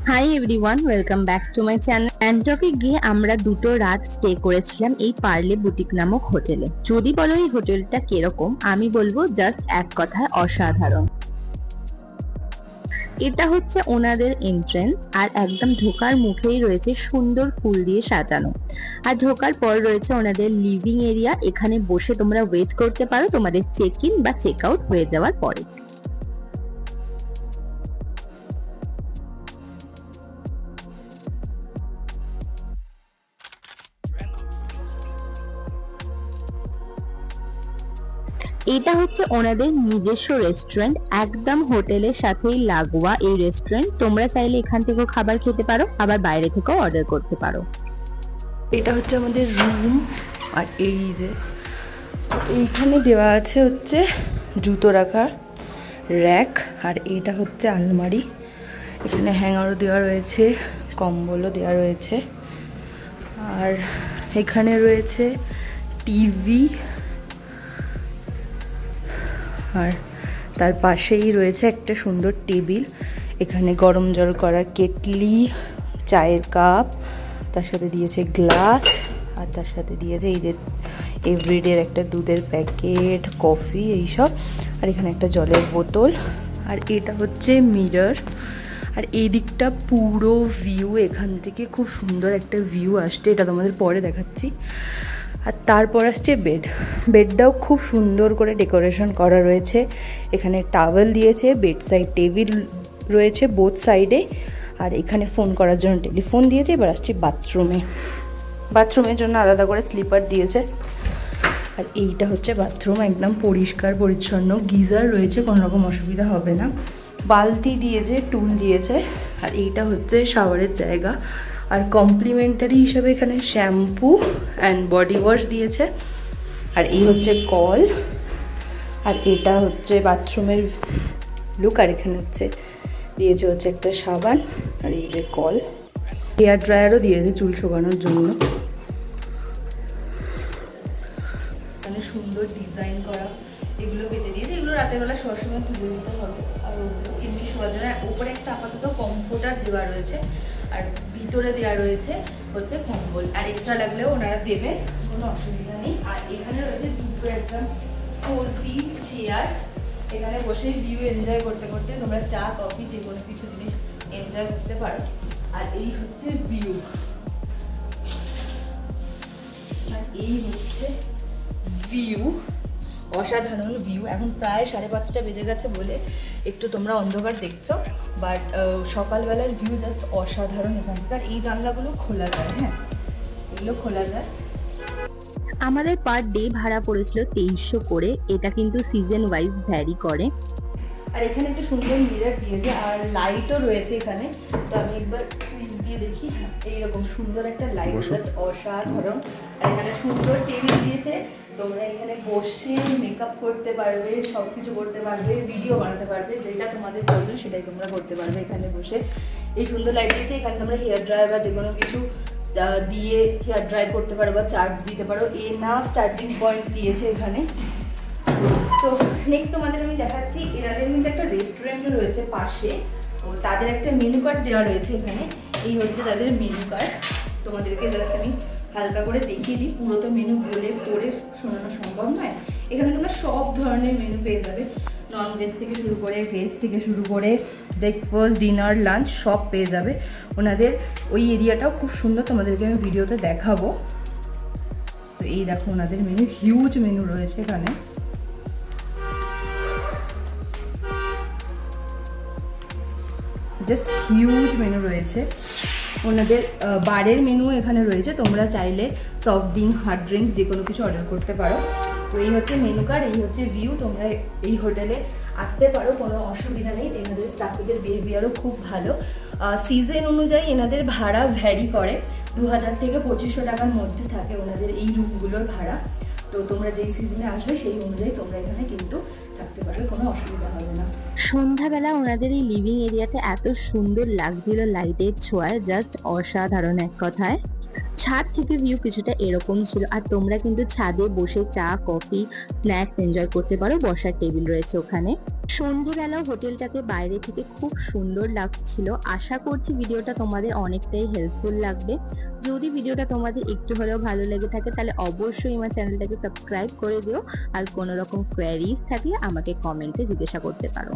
Hi everyone, welcome back to my channel. গ্যাংটকে গিয়ে আমরা দুটো রাত স্টে করেছিলাম এই পার্লে বুটিক নামক হোটেলে। যদি বলো এই হোটেলটা কিরকম, আমি বলবো জাস্ট এক কথায় অসাধারণ। এটা হচ্ছে ওনাদের এন্ট্রেন্স, আর একদম ঢোকার মুখেই রয়েছে সুন্দর ফুল দিয়ে সাজানো। আর ঢোকার পর রয়েছে ওনাদের লিভিং এরিয়া। এখানে বসে তোমরা ওয়েট করতে পারো তোমাদের চেক ইন বা চেক আউট হয়ে যাওয়ার পরে। এটা হচ্ছে ওনাদের নিজস্ব রেস্টুরেন্ট, একদম হোটেলের সাথেই লাগোয়া এই রেস্টুরেন্ট। তোমরা চাইলে এখান থেকেও খাবার খেতে পারো, আবার বাইরে থেকেও অর্ডার করতে পারো। এটা হচ্ছে আমাদের রুম। আর এই যে এইখানে দেওয়া আছে হচ্ছে জুতো রাখার র্যাক, আর এটা হচ্ছে আলমারি। এখানে হ্যাঙ্গারও দেওয়া রয়েছে, কম্বলও দেওয়া রয়েছে, আর এখানে রয়েছে টিভি, আর তার পাশেই রয়েছে একটা সুন্দর টেবিল। এখানে গরম জল করার কেটলি, চায়ের কাপ, তার সাথে দিয়েছে গ্লাস, আর তার সাথে দিয়েছে এই যে এভরিডের একটা দুধের প্যাকেট, কফি, এইসব। আর এখানে একটা জলের বোতল, আর এটা হচ্ছে মিরর। আর এই দিকটা পুরো ভিউ, এখান থেকে খুব সুন্দর একটা ভিউ আসছে, এটা তোমাদের পরে দেখাচ্ছি। আর তারপর আসছে বেডটাও খুব সুন্দর করে ডেকোরেশন করা রয়েছে। এখানে টাওয়েল দিয়েছে, বেড সাইড টেবিল রয়েছে বোথ সাইডে, আর এখানে ফোন করার জন্য টেলিফোন দিয়েছে। এবার আসছি বাথরুমের জন্য আলাদা করে স্লিপার দিয়েছে। আর এইটা হচ্ছে বাথরুম, একদম পরিষ্কার পরিচ্ছন্ন, গিজার রয়েছে, কোনো রকম অসুবিধা হবে না। বালতি দিয়েছে, টুল দিয়েছে। আর এইটা হচ্ছে শাওয়ারের জায়গা। আর কমপ্লিমেন্টারি হিসাবে এখানে শ্যাম্পু অ্যান্ড বডি ওয়াশ দিয়েছে। আর এই হচ্ছে কল, আর এটা হচ্ছে বাথরুমের লুক। আর এখানে দিয়েছে একটা সাবান, আর এই যে কল। হেয়ার ড্রায়ারও দিয়েছে চুল শুকানোর জন্য। এখানে সুন্দর ডিজাইন করা এগুলো পেতে দিয়েছে। এগুলো রাতের বেলা সবসময় তুলে দিতে হবে। আর ওগুলো এমনি শোয়ার জন্য ওপরে একটা আপাতত কমফোর্টার দেওয়া রয়েছে, আর ভিতরে দেওয়া রয়েছে হচ্ছে কম্বল। আর এক্সট্রা লাগলেও ওনারা দেবেন, কোনো অসুবিধা নেই। আর এখানে রয়েছে দুটো একদম কোজি চেয়ার, এখানে বসে ভিউ এনজয় করতে করতে তোমরা চা কফি যে কোনো কিছু জিনিস এনজয় করতে পারো। আর এই হচ্ছে ভিউ, আর এই হচ্ছে ভিউ, অসাধারণ ভিউ। এখন প্রায় 5:30 বেজে গেছে বলে একটু তোমরা অন্ধকার দেখছো, বাট সকালবেলার ভিউ জাস্ট অসাধারণ এখানকার। এই জানলাগুলো খোলা যায়, হ্যাঁ এগুলো খোলা যায়। আমাদের পার ডে ভাড়া পড়েছিল 2300 করে, এটা কিন্তু সিজন ওয়াইজ ভ্যারি করে। আর এখানে একটা সুন্দর মিরর দিয়েছে, আর লাইটও রয়েছে এখানে। তো আমি একবার সুইচ দিয়ে দেখি, হ্যাঁ এইরকম সুন্দর একটা লাইট, জাস্ট অসাধারণ। আর এখানে সুন্দর টেবিল দিয়েছে, তোমরা এখানে বসে মেকআপ করতে পারবে, সব কিছু করতে পারবে, ভিডিও বানাতে পারবে, যেটা তোমাদের প্রয়োজন সেটাই তোমরা করতে পারবে এখানে বসে। এই সুন্দর লাইট দিয়েছে, এখানে তোমরা হেয়ার ড্রায়ার বা যে কোনো কিছু দিয়ে হেয়ার ড্রাই করতে পারো বা চার্জ দিতে পারো। এনাফ চার্জিং পয়েন্ট দিয়েছে এখানে। তো নেক্সট তোমাদের আমি দেখাচ্ছি, এনাদের কিন্তু একটা রেস্টুরেন্টও রয়েছে পাশে, ও তাদের একটা মেনু কার্ড দেওয়া রয়েছে এখানে। এই হচ্ছে তাদের মেনু কার্ড, তোমাদেরকে জাস্ট আমি হালকা করে দেখিয়ে দিই। পুরো তো মেনু বলে পড়ে শোনানো সম্ভব নয়। এখানে তোমরা সব ধরনের মেনু পেয়ে যাবে, নন ভেজ থেকে শুরু করে ভেজ থেকে শুরু করে ব্রেকফাস্ট, ডিনার, লাঞ্চ সব পেয়ে যাবে। ওনাদের ওই এরিয়াটাও খুব সুন্দর, তোমাদেরকে আমি ভিডিওতে দেখাবো। তো এই দেখো ওনাদের মেনু, হিউজ মেনু রয়েছে এখানে। জাস্ট হিউজ মেনু রয়েছে। ওনাদের বারের মেনু এখানে রয়েছে, তোমরা চাইলে সফট ড্রিঙ্ক, হার্ড ড্রিঙ্কস যে কোনো কিছু অর্ডার করতে পারো। তো এই হচ্ছে মেনু কার্ড, এই হচ্ছে ভিউ। তোমরা এই হোটেলে আসতে পারো, কোনো অসুবিধা নেই। এনাদের স্টাফেদের বিহেভিয়ারও খুব ভালো। সিজন অনুযায়ী এনাদের ভাড়া ভ্যারি করে, 2000 থেকে 2500 টাকার মধ্যে থাকে ওনাদের এই রুমগুলোর ভাড়া। তো তোমরা যেই সিজনে আসবে সেই অনুযায়ী তোমরা এখানে কিন্তু থাকতে পারবে, কোনো অসুবিধা হবে না। সন্ধ্যাবেলা ওনাদের এই লিভিং এরিয়াতে এত সুন্দর লাগছিল লাইটের ছোঁয়ায়, জাস্ট অসাধারণ এক কথায়। ছাদ থেকে ভিউ কিছুটা এরকম ছিল। আর তোমরা কিন্তু ছাদে বসে চা কফি স্ন্যাক্স এনজয় করতে পারো, বসার টেবিল রয়েছে ওখানে। সন্ধ্যেবেলা হোটেলটাকে বাইরে থেকে খুব সুন্দর লাগছিল। আশা করছি ভিডিওটা তোমাদের অনেকটাই হেল্পফুল লাগবে। যদি ভিডিওটা তোমাদের একটু হলেও ভালো লেগে থাকে তাহলে অবশ্যই আমার চ্যানেলটাকে সাবস্ক্রাইব করে দিও। আর কোনো রকম কোয়ারিজ থাকলে আমাকে কমেন্টে জিজ্ঞাসা করতে পারো।